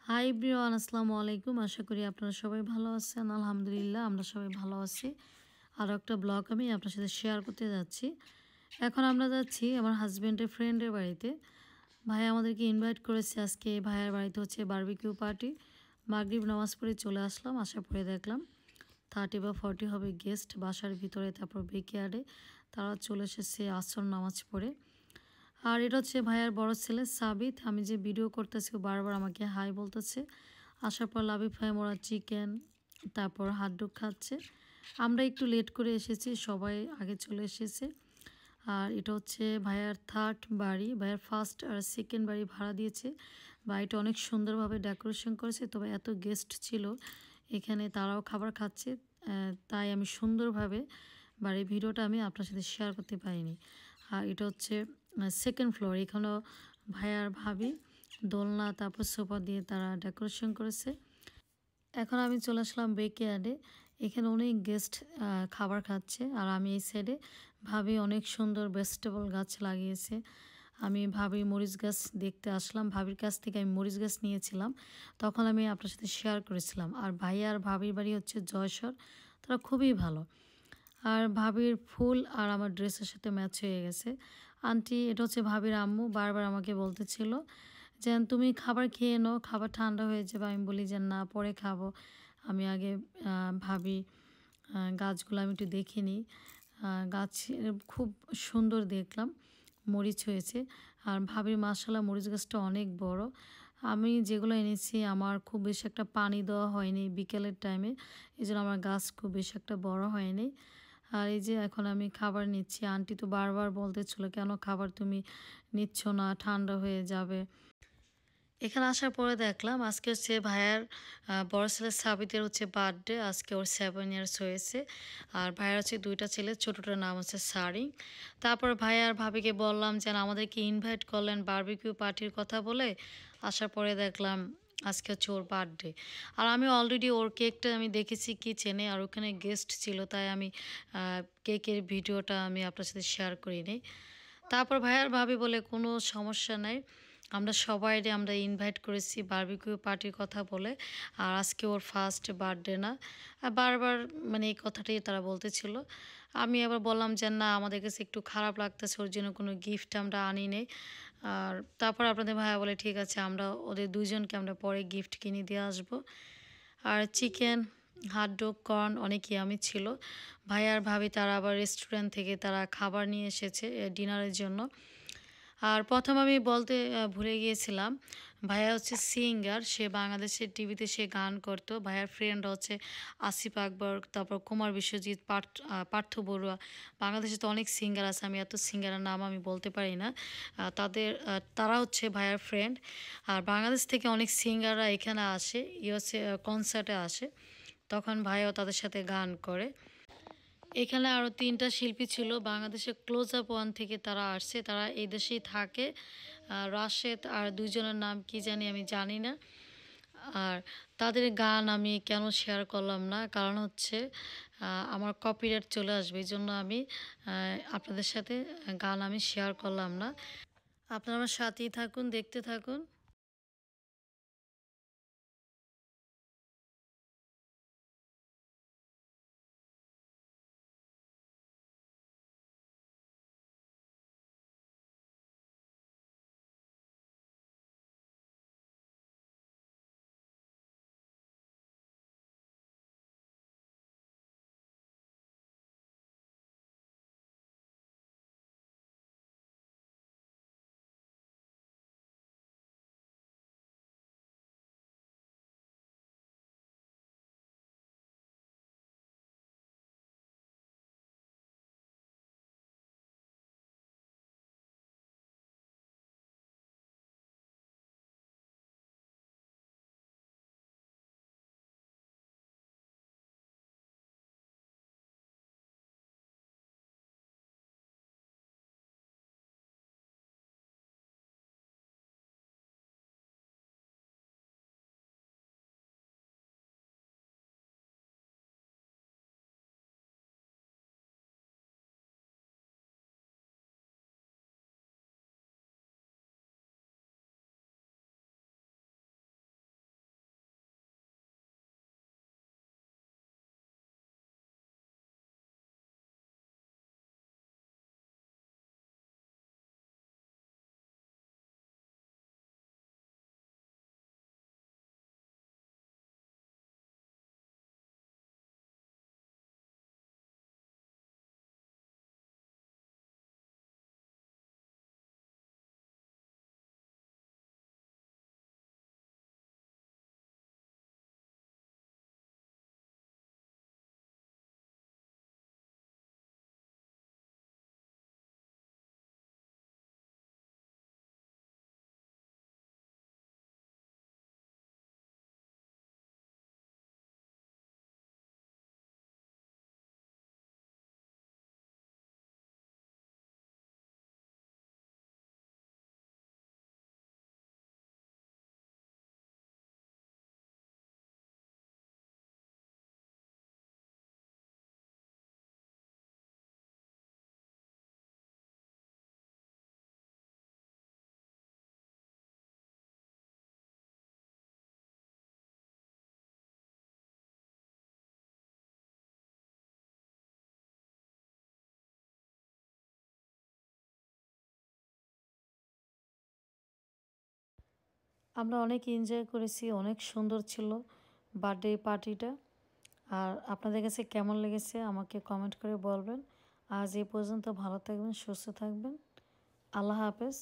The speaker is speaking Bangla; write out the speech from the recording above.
হাই এভরিওয়ান, আসসালামু আলাইকুম। আশা করি আপনারা সবাই ভালো আছেন। আলহামদুলিল্লাহ আমরা সবাই ভালো আছি। আরও একটা ব্লগ আমি আপনার সাথে শেয়ার করতে যাচ্ছি। এখন আমরা যাচ্ছি আমার হাজব্যান্ডের ফ্রেন্ডের বাড়িতে। ভাই আমাদেরকে ইনভাইট করেছে আজকে। ভাইয়ের বাড়িতে হচ্ছে বারবিকিউ পার্টি। মাগরিব নামাজ পড়ে চলে আসলাম। আসার পরে দেখলাম 30 বা 40 হবে গেস্ট বাসার ভিতরে, তারপর বেকইয়ার্ডে তারা চলে এসেছে আসর নামাজ পড়ে। আর এটা হচ্ছে ভাইয়ার বড় ছেলে সাবিত। আমি যে ভিডিও করতেছি ও বারবার আমাকে হাই বলতেছে। আসার পর লাবিব ভাই মোরা চিকেন তারপর হাড্ডুক খাচ্ছে। আমরা একটু লেট করে এসেছি, সবাই আগে চলে এসেছে। আর এটা হচ্ছে ভাইয়ার থার্ড বাড়ি। ভাইয়ার ফার্স্ট আর সেকেন্ড বাড়ি ভাড়া দিয়েছে। বাড়িটা অনেক সুন্দরভাবে ডেকোরেশন করেছে, তবে এত গেস্ট ছিল এখানে, তারাও খাবার খাচ্ছে। তাই আমি সুন্দরভাবে বাড়ির ভিডিওটা আমি আপনার সাথে শেয়ার করতে পারিনি। আর এটা হচ্ছে সেকেন্ড ফ্লোর। এখানেও ভাইয়ার ভাবি দোলনা তারপর সোফা দিয়ে তারা ডেকোরেশন করেছে। এখন আমি চলে আসলাম বেকইয়ার্ডে। এখানে অনেক গেস্ট খাবার খাচ্ছে। আর আমি এই সাইডে ভাবি অনেক সুন্দর ভেজিটেবল গাছ লাগিয়েছে। আমি ভাবির মরিচ গাছ দেখতে আসলাম। ভাবির কাছ থেকে আমি মরিচ গাছ নিয়েছিলাম, তখন আমি আপনার সাথে শেয়ার করেছিলাম। আর ভাই আর ভাবির বাড়ি হচ্ছে যশোর। তারা খুবই ভালো। আর ভাবির ফুল আর আমার ড্রেসের সাথে ম্যাচ হয়ে গেছে। আন্টি, এটা হচ্ছে ভাবির আম্মু, বারবার আমাকে বলতেছিল যে তুমি খাবার খেয়ে নাও, খাবার ঠান্ডা হয়ে যাবে। আমি বলি যে না, পরে খাবো। আমি আগে ভাবি গাছগুলো আমি একটু দেখে নিই। গাছ খুব সুন্দর দেখলাম, মরিচ হয়েছে। আর ভাবির মাশাআল্লাহ মরিচ গাছটা অনেক বড়। আমি যেগুলো এনেছি আমার খুব বেশি একটা পানি দেওয়া হয়নি বিকেলের টাইমে, এই জন্য আমার গাছ খুব বেশি একটা বড় হয়নি। আর এই যে এখন আমি খাবার নিচ্ছি। আন্টি তো বারবার বলতেছিল কেন খাবার তুমি নিচ্ছ না, ঠান্ডা হয়ে যাবে। এখানে আসার পরে দেখলাম আজকে হচ্ছে ভাইয়ার বড় ছেলে সাবিতের হচ্ছে বার্থডে। আজকে ওর 7 ইয়ার্স হয়েছে। আর ভাইয়ার হচ্ছে 2টা ছেলে, ছোটোটার নাম হচ্ছে সারিং। তারপর ভাইয়ার ভাবিকে বললাম যেন আমাদেরকে ইনভাইট করলেন বারবিকিউ পার্টির কথা বলে। আসার পরে দেখলাম আজকে হচ্ছে ওর বার্থডে। আর আমি অলরেডি ওর কেকটা আমি দেখেছি কিচেনে, আর ওখানে গেস্ট ছিল, তাই আমি কেকের ভিডিওটা আমি আপনার সাথে শেয়ার করিনি। তারপর ভাইয়ার ভাবি বলে কোনো সমস্যা নাই, আমরা ইনভাইট করেছি বারবিকিউ পার্টির কথা বলে। আর আজকে ওর ফার্স্ট বার্থডে না। বারবার মানে এই কথাটাই তারা বলতেছিল। আমি আবার বললাম যে না, আমাদের কাছে একটু খারাপ লাগতেছে, ওর জন্য কোনো গিফট আমরা আনি নেই। আর তারপর আপনাদের ভাইয়া বলে ঠিক আছে, আমরা ওদের দুইজনকে আমরা পরে গিফট কিনে দিয়ে আসবো। আর চিকেন, হাটডগ, কর্ন অনেক ইয়ামি ছিল। ভাই আর ভাবি তারা আবার রেস্টুরেন্ট থেকে তারা খাবার নিয়ে এসেছে ডিনারের জন্য। আর প্রথম আমি বলতে ভুলে গিয়েছিলাম, ভাইয়া হচ্ছে সিঙ্গার। সে বাংলাদেশের টিভিতে সে গান করতো। ভাইয়ার ফ্রেন্ড হচ্ছে আসিফ আকবর, তারপর কুমার বিশ্বজিৎ, পার্থ বড়ুয়া। বাংলাদেশে তো অনেক সিঙ্গার আছে, আমি এত সিঙ্গারের নাম আমি বলতে পারি না। তারা হচ্ছে ভাইয়ার ফ্রেন্ড। আর বাংলাদেশ থেকে অনেক সিঙ্গাররা এখানে আসে, হচ্ছে কনসার্টে আসে, তখন ভাইও তাদের সাথে গান করে। এখানে আরও 3টা শিল্পী ছিল বাংলাদেশের ক্লোজ আপ ওয়ান থেকে, তারা আসছে, তারা এই দেশেই থাকে। রাশেদ আর দুইজনের নাম কি জানি, আমি জানি না। আর তাদের গান আমি কেন শেয়ার করলাম না, কারণ হচ্ছে আমার কপিরাইট চলে আসবে, এই জন্য আমি আপনাদের সাথে গান আমি শেয়ার করলাম না। আপনারা আমার সাথেই থাকুন, দেখতে থাকুন। আমরা অনেক এনজয় করেছি, অনেক সুন্দর ছিল বার্থডে পার্টিটা। আর আপনাদের কাছে কেমন লেগেছে আমাকে কমেন্ট করে বলবেন। আজ এই পর্যন্ত, ভালো থাকবেন, সুস্থ থাকবেন। আল্লাহ হাফেজ।